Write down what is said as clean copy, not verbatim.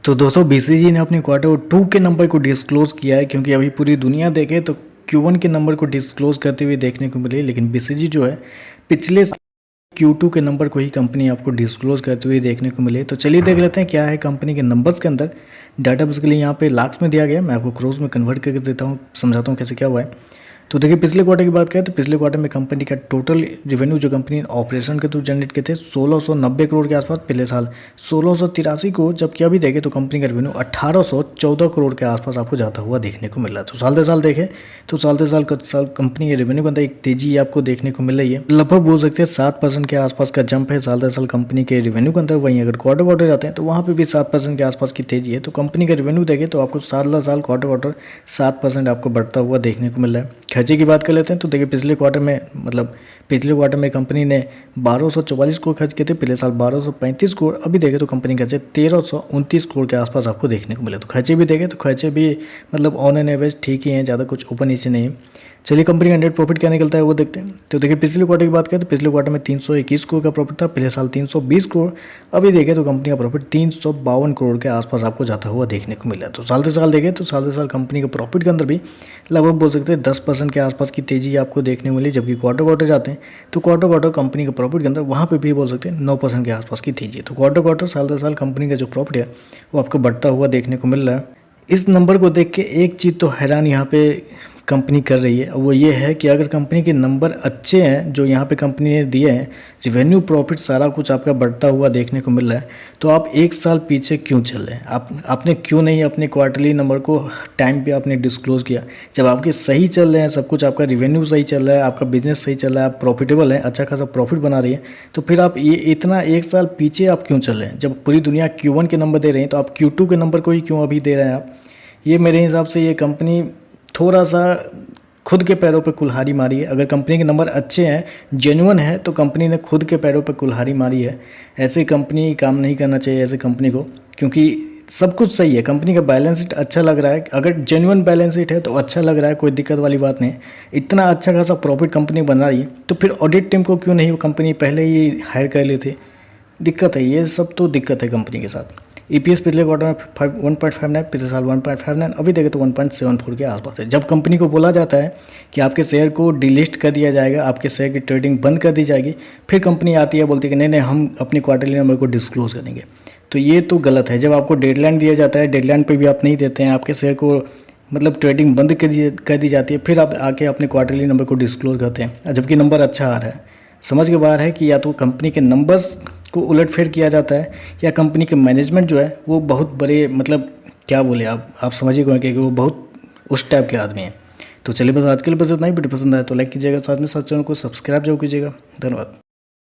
तो दोस्तों बीसीजी ने अपने क्वार्टर टू के नंबर को डिस्क्लोज़ किया है, क्योंकि अभी पूरी दुनिया देखे तो Q1 के नंबर को डिस्क्लोज़ करते हुए देखने को मिले, लेकिन बीसीजी जो है पिछले Q2 के नंबर को ही कंपनी आपको डिस्क्लोज़ करते हुए देखने को मिले। तो चलिए देख लेते हैं क्या है कंपनी के नंबर्स के अंदर। डाटा बेसिकली यहाँ पे लाख्स में दिया गया है, मैं आपको क्रोस में कन्वर्ट करके देता हूँ, समझाता हूँ कैसे क्या हुआ है। तो देखिए पिछले क्वार्टर की बात करें तो पिछले क्वार्टर में कंपनी का टोटल रेवेन्यू जो कंपनी ने ऑपरेशन के थ्रू जनरेट किए थे 1690 करोड़ के आसपास पिछले साल 1683 को, जबकि अभी देखें तो कंपनी का रेवेन्यू 1814 करोड़ के आसपास आपको जाता हुआ देखने को मिल रहा है। तो साल दर साल देखें तो साल दर साल कंपनी के रेवेन्यू के अंदर एक तेजी आपको देखने को मिल रही है। लगभग बोल सकते हैं 7% के आसपास का जंप है साल दर साल कंपनी के रेवेन्यू के अंदर। वहीं अगर क्वार्टर क्वार्टर जाते हैं तो वहाँ पर भी 7% के आसपास की तेजी है। तो कंपनी का रेवेन्यू देखें तो आपको साल दर साल क्वार्टर क्वार्टर 7% आपको बढ़ता हुआ देखने को मिल रहा है। खर्चे की बात कर लेते हैं तो देखिए पिछले क्वार्टर में कंपनी ने 1244 करोड़ खर्च किए थे, पिछले साल 1235 करोड़। अभी देखें तो कंपनी खर्चे 1329 करोड़ के आसपास आपको देखने को मिले। तो खर्चे भी देखें तो खर्चे भी ऑन एन एवरेज ठीक ही हैं, ज़्यादा कुछ ऊपर नीचे नहीं है। चलिए कंपनी का नेट प्रॉफिट क्या निकलता है वो देखते हैं। तो देखिए पिछले क्वार्टर की बात करें तो पिछले क्वार्टर में 321 करोड़ का प्रॉफिट था, पिछले साल 320 करोड़। अभी देखें तो कंपनी का प्रॉफिट 352 करोड़ के आसपास आपको जाता हुआ देखने को मिला है। तो साल दर साल देखें तो साल दर साल कंपनी के प्रॉफिट के अंदर भी लगभग बोल सकते हैं 10% के आसपास की तेजी आपको देखने को मिली। जबकि क्वार्टर क्वार्टर जाते हैं तो क्वार्टर क्वार्टर कंपनी के प्रॉफिट के अंदर वहाँ पे भी बोल सकते हैं 9% के आसपास की तेजी है। तो क्वार्टर क्वार्टर साल दर साल कंपनी का जो प्रॉफिट है वो आपको बढ़ता हुआ देखने को मिल रहा है। इस नंबर को देख के एक चीज़ तो हैरान यहाँ पे कंपनी कर रही है, वो ये है कि अगर कंपनी के नंबर अच्छे हैं जो यहाँ पे कंपनी ने दिए हैं, रिवेन्यू प्रॉफिट सारा कुछ आपका बढ़ता हुआ देखने को मिल रहा है, तो आप एक साल पीछे क्यों चल रहे हैं? आपने क्यों नहीं अपने क्वार्टरली नंबर को टाइम पे आपने डिस्क्लोज़ किया? जब आपके सही चल रहे हैं सब कुछ, आपका रिवेन्यू सही चल रहा है, आपका बिजनेस सही चल रहा है, आप प्रॉफिटेबल है, अच्छा खासा प्रॉफिट बना रही है, तो फिर आप ये इतना एक साल पीछे आप क्यों चल रहे हैं? जब पूरी दुनिया Q1 के नंबर दे रही है तो आप Q2 के नंबर को ही क्यों अभी दे रहे हैं आप? ये मेरे हिसाब से ये कंपनी थोड़ा सा खुद के पैरों पे कुल्हाड़ी मारी है। अगर कंपनी के नंबर अच्छे हैं, जेन्युइन है, तो कंपनी ने खुद के पैरों पे कुल्हाड़ी मारी है। ऐसे कंपनी काम नहीं करना चाहिए ऐसे कंपनी को, क्योंकि सब कुछ सही है, कंपनी का बैलेंस शीट अच्छा लग रहा है। अगर जेन्युइन बैलेंस शीट है तो अच्छा लग रहा है, कोई दिक्कत वाली बात नहीं। इतना अच्छा खासा प्रॉफिट कंपनी बना रही है तो फिर ऑडिट टीम को क्यों नहीं कंपनी पहले ही हायर कर ली थी? दिक्कत है, ये सब तो दिक्कत है कंपनी के साथ। ईपीएस पिछले क्वार्टर में 1.59, पिछले साल 1.59, अभी देखें तो 1.74 के आसपास है। जब कंपनी को बोला जाता है कि आपके शेयर को डिलिस्ट कर दिया जाएगा, आपके शेयर की ट्रेडिंग बंद कर दी जाएगी, फिर कंपनी आती है बोलती है कि नहीं नहीं हम अपनी क्वार्टरली नंबर को डिस्क्लोज करेंगे। तो ये तो गलत है। जब आपको डेडलाइन दिया जाता है, डेडलाइन पर भी आप नहीं देते हैं, आपके शेयर को ट्रेडिंग बंद कर दी जाती है, फिर आप आके अपने क्वार्टरली नंबर को डिस्क्लोज करते हैं, जबकि नंबर अच्छा आ रहा है। समझ के बाहर है कि या तो कंपनी के नंबर्स को उलटफेर किया जाता है, या कंपनी के मैनेजमेंट जो है वो बहुत बड़े क्या बोले आप समझ ही गए कि वो बहुत उस टाइप के आदमी हैं। तो चलिए बस आज के लिए बस इतना ही। वीडियो पसंद आया तो लाइक कीजिएगा, साथ में साथ चैनल को सब्सक्राइब जरूर कीजिएगा। धन्यवाद।